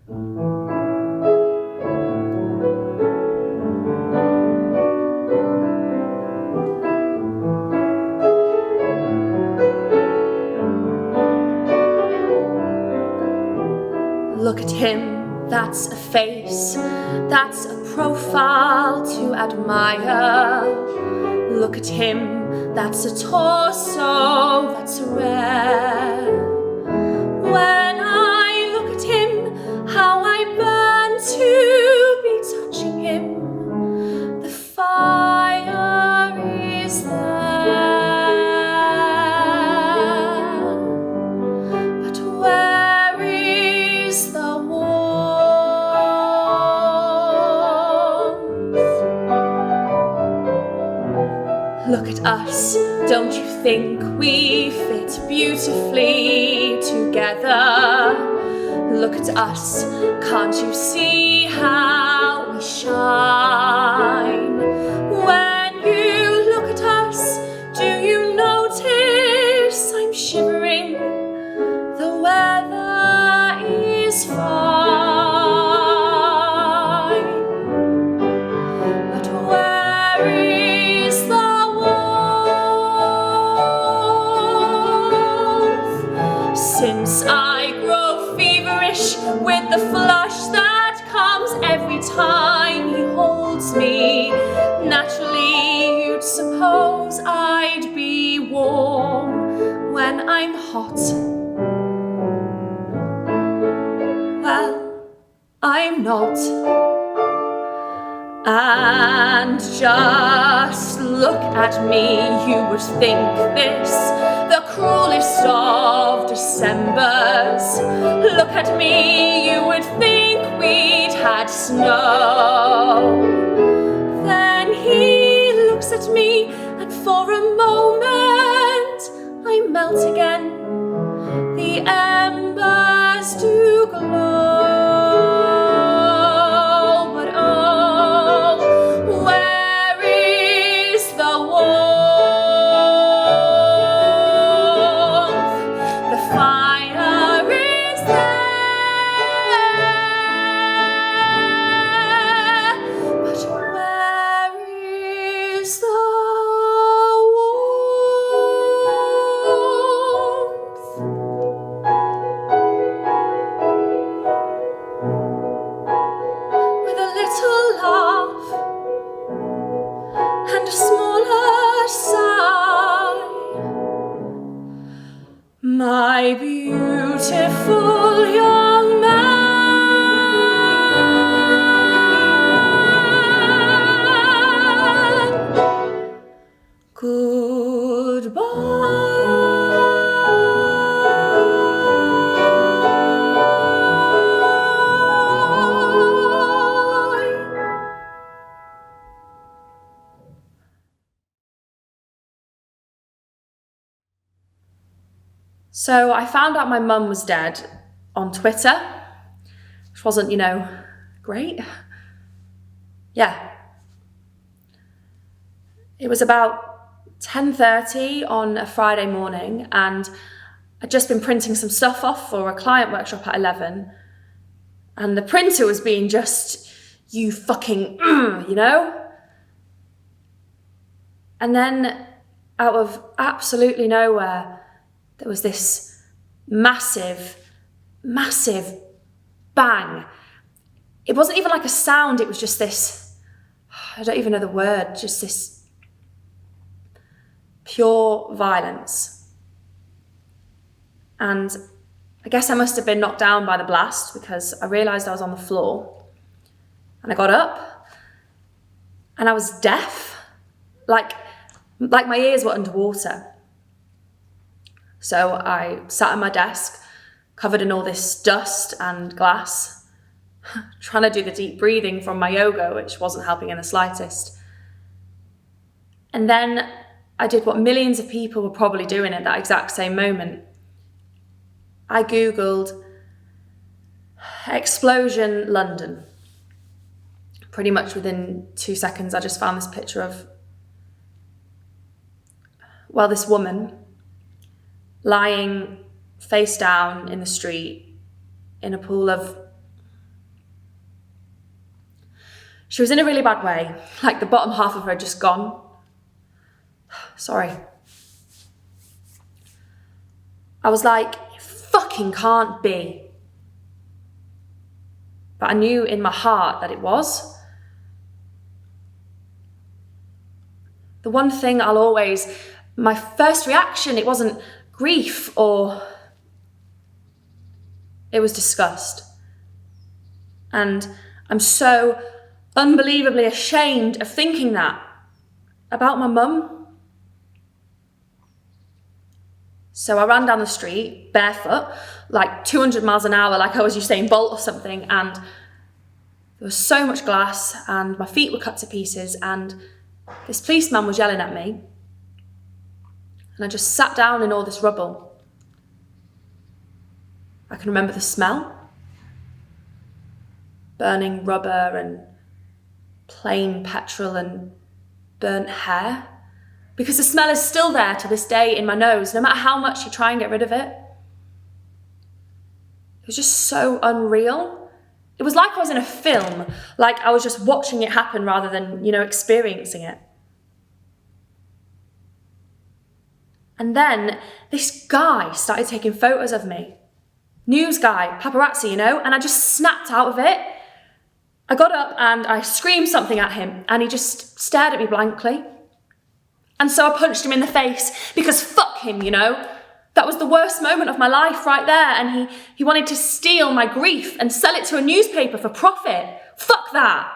Look at him, that's a face, that's a profile to admire. Look at him, that's a torso, that's rare. When I look at him, how I burn to be touching him. The fire is there, but where is the warmth? Look at us, don't you think we fit beautifully together? Look at us, can't you see how we shine? When you look at us, do you notice I'm shivering? The weather is fine, but where is the warmth? Since I grow feverish with the flush that comes every time he holds me, naturally you'd suppose I'd be warm when I'm hot. Well, I'm not. And just look at me, you would think this the cruelest of Decembers. Look at me, you would think we'd had snow. Then he looks at me, and for a moment I melt again. The embers do glow, but oh, where is the warmth? The fire is there, but where is the warmth? With a little laugh and a smaller sigh, my beautiful young man, goodbye. So I found out my mum was dead on Twitter, which wasn't, great. Yeah. It was about 10:30 on a Friday morning, and I'd just been printing some stuff off for a client workshop at 11, and the printer was being just, you fucking, And then, out of absolutely nowhere, there was this massive, massive bang. It wasn't even like a sound, it was just this, I don't even know the word, just this pure violence. And I guess I must have been knocked down by the blast, because I realised I was on the floor. And I got up, and I was deaf, like my ears were underwater. So I sat at my desk, covered in all this dust and glass, trying to do the deep breathing from my yoga, which wasn't helping in the slightest. And then I did what millions of people were probably doing at that exact same moment. I Googled explosion London. Pretty much within 2 seconds, I just found this picture of, this woman lying face down in the street in a pool of She was in a really bad way, like the bottom half of her had just gone. Sorry. I was like, it fucking can't be. But I knew in my heart that it was. The one thing my first reaction, it wasn't grief it was disgust. And I'm so unbelievably ashamed of thinking that about my mum. So I ran down the street barefoot, like 200 miles an hour, like I was Usain Bolt or something, and there was so much glass and my feet were cut to pieces, and this policeman was yelling at me, and I just sat down in all this rubble. I can remember the smell. Burning rubber and plain petrol and burnt hair. Because the smell is still there to this day in my nose, no matter how much you try and get rid of it. It was just so unreal. It was like I was in a film, like I was just watching it happen rather than, experiencing it. And then this guy started taking photos of me. News guy, paparazzi, and I just snapped out of it. I got up and I screamed something at him and he just stared at me blankly. And so I punched him in the face because fuck him, That was the worst moment of my life right there, and he wanted to steal my grief and sell it to a newspaper for profit. Fuck that.